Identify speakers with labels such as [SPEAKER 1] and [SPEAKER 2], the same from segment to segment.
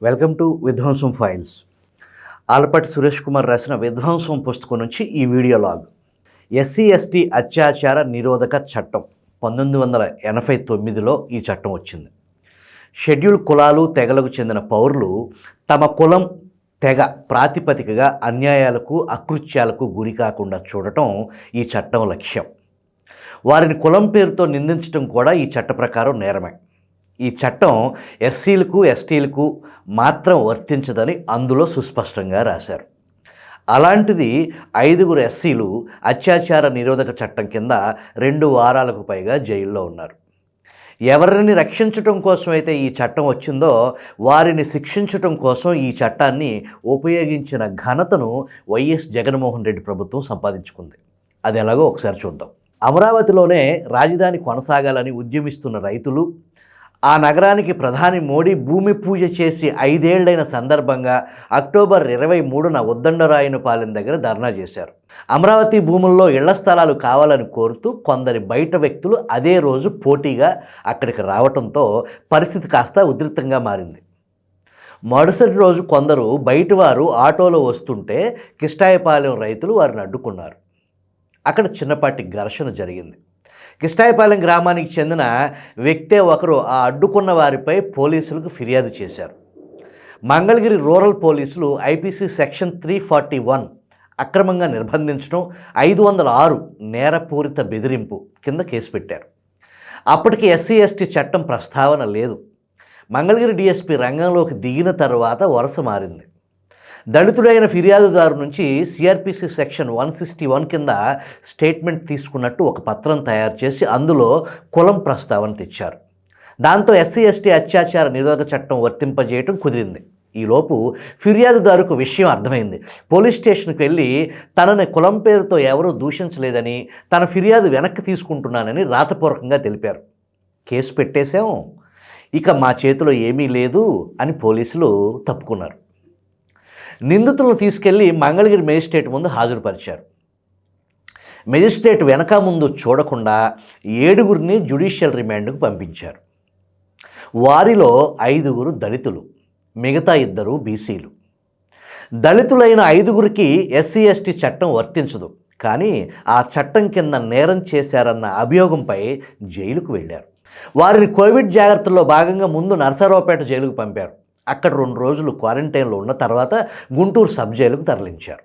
[SPEAKER 1] Welcome to విధ్వంసం files. Alapati Suresh Kumar రాసిన విధ్వంసం పుస్తకం నుంచి ఈ వీడియో లాగ్. ఎస్సీ ఎస్టీ అత్యాచార నిరోధక చట్టం 1989లో ఈ చట్టం వచ్చింది. షెడ్యూల్ కులాలు తెగలకు చెందిన పౌరులు తమ కులం తెగ ప్రాతిపదికగా అన్యాయాలకు అకృత్యాలకు గురి కాకుండా చూడటం ఈ చట్టం లక్ష్యం. వారిని కులం పేరుతో నిందించడం కూడా ఈ చట్ట ప్రకారం నేరమే. ఈ చట్టం ఎస్సీలకు ఎస్టీలకు మాత్రం వర్తించదని అందులో సుస్పష్టంగా రాశారు. అలాంటిది 5 ఎస్సీలు అత్యాచార నిరోధక చట్టం కింద 2 వారాలకు పైగా జైల్లో ఉన్నారు. ఎవరిని రక్షించటం కోసం అయితే ఈ చట్టం వచ్చిందో వారిని శిక్షించటం కోసం ఈ చట్టాన్ని ఉపయోగించిన ఘనతను వైఎస్ జగన్మోహన్ రెడ్డి ప్రభుత్వం సంపాదించుకుంది. అది ఎలాగో ఒకసారి చూద్దాం. అమరావతిలోనే రాజధాని కొనసాగాలని ఉద్యమిస్తున్న రైతులు ఆ నగరానికి ప్రధాని మోడీ భూమి పూజ చేసి 5 ఏళ్లైన సందర్భంగా అక్టోబర్ 23న ఉద్దండరాయునిపాలెం దగ్గర ధర్నా చేశారు. అమరావతి భూముల్లో ఇళ్ల స్థలాలు కావాలని కోరుతూ కొందరి బయట వ్యక్తులు అదే రోజు పోటీగా అక్కడికి రావడంతో పరిస్థితి కాస్త ఉధృతంగా మారింది. మరుసటి రోజు కొందరు బయటవారు ఆటోలో వస్తుంటే కిష్టాయపాలెం రైతులు వారిని అడ్డుకున్నారు. అక్కడ చిన్నపాటి ఘర్షణ జరిగింది. కిష్టాయపాలెం గ్రామానికి చెందిన వ్యక్తే ఒకరు ఆ అడ్డుకున్న వారిపై పోలీసులకు ఫిర్యాదు చేశారు. మంగళగిరి రూరల్ పోలీసులు ఐపీసీ సెక్షన్ 341 అక్రమంగా నిర్బంధించడం, 506 నేరపూరిత బెదిరింపు కింద కేసు పెట్టారు. అప్పటికి ఎస్సీ ఎస్టీ చట్టం ప్రస్తావన లేదు. మంగళగిరి డీఎస్పీ రంగంలోకి దిగిన తర్వాత వరుస మారింది. దళితుడైన ఫిర్యాదుదారు నుంచి సిఆర్పిసి సెక్షన్ 161 కింద స్టేట్మెంట్ తీసుకున్నట్టు ఒక పత్రం తయారు చేసి అందులో కులం ప్రస్తావన తెచ్చారు. దాంతో ఎస్సీ ఎస్టీ అత్యాచార నిరోధక చట్టం వర్తింపజేయటం కుదిరింది. ఈలోపు ఫిర్యాదుదారుకు విషయం అర్థమైంది. పోలీస్ స్టేషన్కి వెళ్ళి తనని కులం పేరుతో ఎవరూ దూషించలేదని, తన ఫిర్యాదు వెనక్కి తీసుకుంటున్నానని రాతపూర్వకంగా తెలిపారు. కేసు పెట్టేశాం, ఇక మా చేతిలో ఏమీ లేదు అని పోలీసులు తప్పుకున్నారు. నిందితులను తీసుకెళ్లి మంగళగిరి మేజిస్ట్రేట్ ముందు హాజరుపరిచారు. మేజిస్ట్రేట్ వెనక ముందు చూడకుండా 7గురిని జ్యుడిషియల్ రిమాండ్కు పంపించారు. వారిలో 5 దళితులు, మిగతా 2 బీసీలు. దళితులైన 5గురికి ఎస్సీ ఎస్టీ చట్టం వర్తించదు, కానీ ఆ చట్టం కింద నేరం చేశారన్న అభియోగంపై జైలుకు వెళ్ళారు. వారిని కోవిడ్ జాగ్రత్తల్లో భాగంగా ముందు నరసరావుపేట జైలుకు పంపారు. అక్కడ 2 రోజులు క్వారంటైన్లో ఉన్న తర్వాత గుంటూరు సబ్ జైలుకు తరలించారు.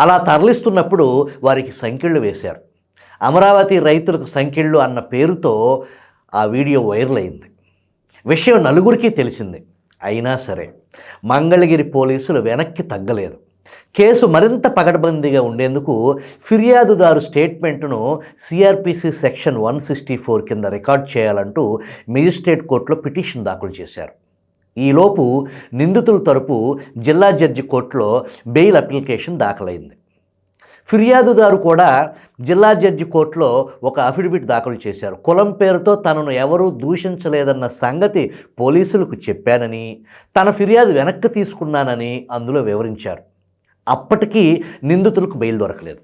[SPEAKER 1] అలా తరలిస్తున్నప్పుడు వారికి సంకెళ్ళు వేశారు. అమరావతి రైతులకు సంకెళ్ళు అన్న పేరుతో ఆ వీడియో వైరల్ అయింది. విషయం నలుగురికి తెలిసింది. అయినా సరే మంగళగిరి పోలీసులు వెనక్కి తగ్గలేదు. కేసు మరింత పకడ్బందీగా ఉండేందుకు ఫిర్యాదుదారు స్టేట్మెంటును సిఆర్పిసి సెక్షన్ 164 కింద రికార్డ్ చేయాలంటూ మేజిస్ట్రేట్ కోర్టులో పిటిషన్ దాఖలు చేశారు. ఈలోపు నిందితుల తరపు జిల్లా జడ్జి కోర్టులో బెయిల్ అప్లికేషన్ దాఖలైంది. ఫిర్యాదుదారు కూడా జిల్లా జడ్జి కోర్టులో ఒక అఫిడవిట్ దాఖలు చేశారు. కులం పేరుతో తనను ఎవరూ దూషించలేదన్న సంగతి పోలీసులకు చెప్పానని, తన ఫిర్యాదు వెనక్కి తీసుకున్నానని అందులో వివరించారు. అప్పటికీ నిందితులకు బెయిల్ దొరకలేదు.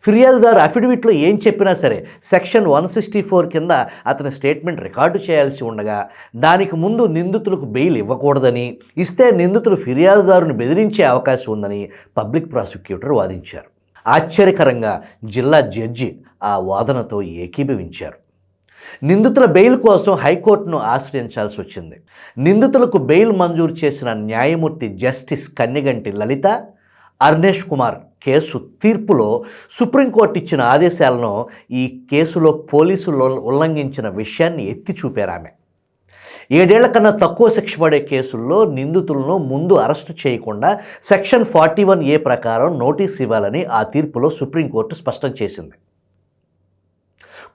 [SPEAKER 1] ఫిర్యాదుదారు అఫిడవిట్లో ఏం చెప్పినా సరే సెక్షన్ 164 కింద అతని స్టేట్మెంట్ రికార్డు చేయాల్సి ఉండగా దానికి ముందు నిందితులకు బెయిల్ ఇవ్వకూడదని, ఇస్తే నిందితులు ఫిర్యాదుదారుని బెదిరించే అవకాశం ఉందని పబ్లిక్ ప్రాసిక్యూటర్ వాదించారు. ఆశ్చర్యకరంగా జిల్లా జడ్జి ఆ వాదనతో ఏకీభవించారు. నిందితుల బెయిల్ కోసం హైకోర్టును ఆశ్రయించాల్సి వచ్చింది. నిందితులకు బెయిల్ మంజూరు చేసిన న్యాయమూర్తి జస్టిస్ కన్నెగంటి లలిత, అర్నేష్ కుమార్ కేసు తీర్పులో సుప్రీంకోర్టు ఇచ్చిన ఆదేశాలను ఈ కేసులో పోలీసులు ఉల్లంఘించిన విషయాన్ని ఎత్తి చూపారు. ఆమె 7 ఏళ్ల కన్నా తక్కువ శిక్ష పడే కేసుల్లో నిందితులను ముందు అరెస్టు చేయకుండా సెక్షన్ 41A ప్రకారం నోటీస్ ఇవ్వాలని ఆ తీర్పులో సుప్రీంకోర్టు స్పష్టం చేసింది.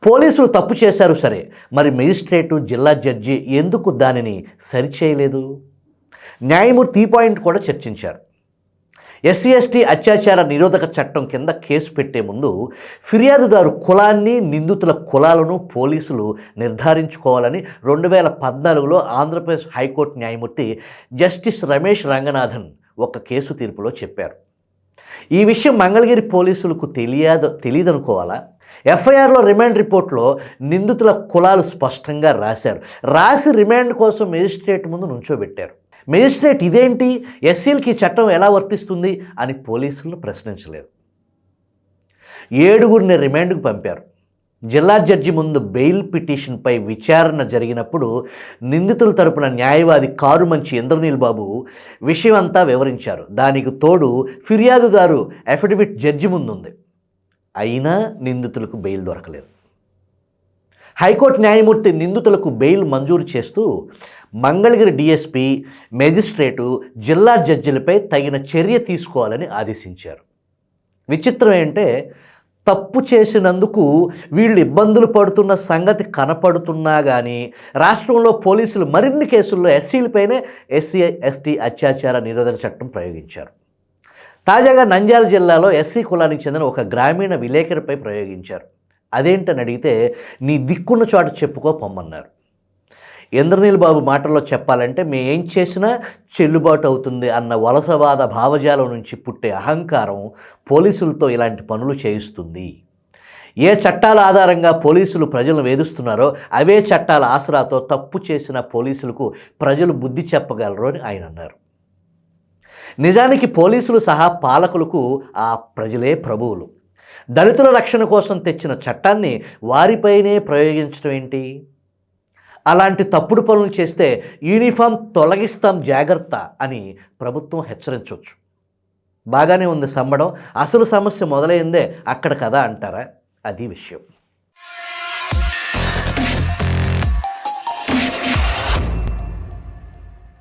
[SPEAKER 1] పోలీసులు తప్పు చేశారు సరే, మరి మేజిస్ట్రేటు జిల్లా జడ్జి ఎందుకు దానిని సరిచేయలేదు? న్యాయమూర్తి ఈ పాయింట్ కూడా చర్చించారు. ఎస్సీ ఎస్టీ అత్యాచార నిరోధక చట్టం కింద కేసు పెట్టే ముందు ఫిర్యాదుదారు కులాన్ని, నిందితుల కులాలను పోలీసులు నిర్ధారించుకోవాలని 2014లో ఆంధ్రప్రదేశ్ హైకోర్టు న్యాయమూర్తి జస్టిస్ రమేష్ రంగనాథన్ ఒక కేసు తీర్పులో చెప్పారు. ఈ విషయం మంగళగిరి పోలీసులకు తెలియదనుకోవాలా? ఎఫ్ఐఆర్లో రిమాండ్ రిపోర్ట్లో నిందితుల కులాలు స్పష్టంగా రాసి రిమాండ్ కోసం మేజిస్ట్రేట్ ముందు నుంచోబెట్టారు. మేజిస్ట్రేట్ ఇదేంటి, ఎస్సీలకి ఈ చట్టం ఎలా వర్తిస్తుంది అని పోలీసులను ప్రశ్నించలేదు. 7గురిని రిమాండ్కు పంపారు. జిల్లా జడ్జి ముందు బెయిల్ పిటిషన్పై విచారణ జరిగినప్పుడు నిందితుల తరపున న్యాయవాది కారుమంచి ఇంద్రనీల్ బాబు విషయం అంతా వివరించారు. దానికి తోడు ఫిర్యాదుదారు అఫిడవిట్ జడ్జి ముందుంది. అయినా నిందితులకు బెయిల్ దొరకలేదు. హైకోర్టు న్యాయమూర్తి నిందితులకు బెయిల్ మంజూరు చేస్తూ మంగళగిరి డిఎస్పీ, మేజిస్ట్రేటు, జిల్లా జడ్జిలపై తగిన చర్య తీసుకోవాలని ఆదేశించారు. విచిత్రం ఏంటంటే తప్పు చేసినందుకు వీళ్ళు ఇబ్బందులు పడుతున్న సంగతి కనపడుతున్నా కానీ రాష్ట్రంలో పోలీసులు మరిన్ని కేసుల్లో ఎస్సీలపైనే ఎస్సీ ఎస్టీ అత్యాచార నిరోధక చట్టం ప్రయోగించారు. తాజాగా నంద్యాల జిల్లాలో ఎస్సీ కులానికి చెందిన ఒక గ్రామీణ విలేకరిపై ప్రయోగించారు. అదేంటని అడిగితే నీ దిక్కున్న చోట చెప్పుకో పొమ్మన్నారు. ఇంద్రనీల్ బాబు మాటల్లో చెప్పాలంటే మేము ఏం చేసినా చెల్లుబాటు అవుతుంది అన్న వలసవాద భావజాలం నుంచి పుట్టే అహంకారం పోలీసులతో ఇలాంటి పనులు చేయిస్తుంది. ఏ చట్టాల ఆధారంగా పోలీసులు ప్రజలను వేధిస్తున్నారో అవే చట్టాల ఆసరాతో తప్పు చేసిన పోలీసులకు ప్రజలు బుద్ధి చెప్పగలరు అని ఆయన అన్నారు. నిజానికి పోలీసులు సహా పాలకులకు ఆ ప్రజలే ప్రభువులు. దళితుల రక్షణ కోసం తెచ్చిన చట్టాన్ని వారిపైనే ప్రయోగించడం ఏంటి? అలాంటి తప్పుడు పనులు చేస్తే యూనిఫామ్ తొలగిస్తాం జాగ్రత్త అని ప్రభుత్వం హెచ్చరించవచ్చు. బాగానే ఉంది సంబడం, అసలు సమస్య మొదలైందే అక్కడ కదా అంటారా? అది విషయం.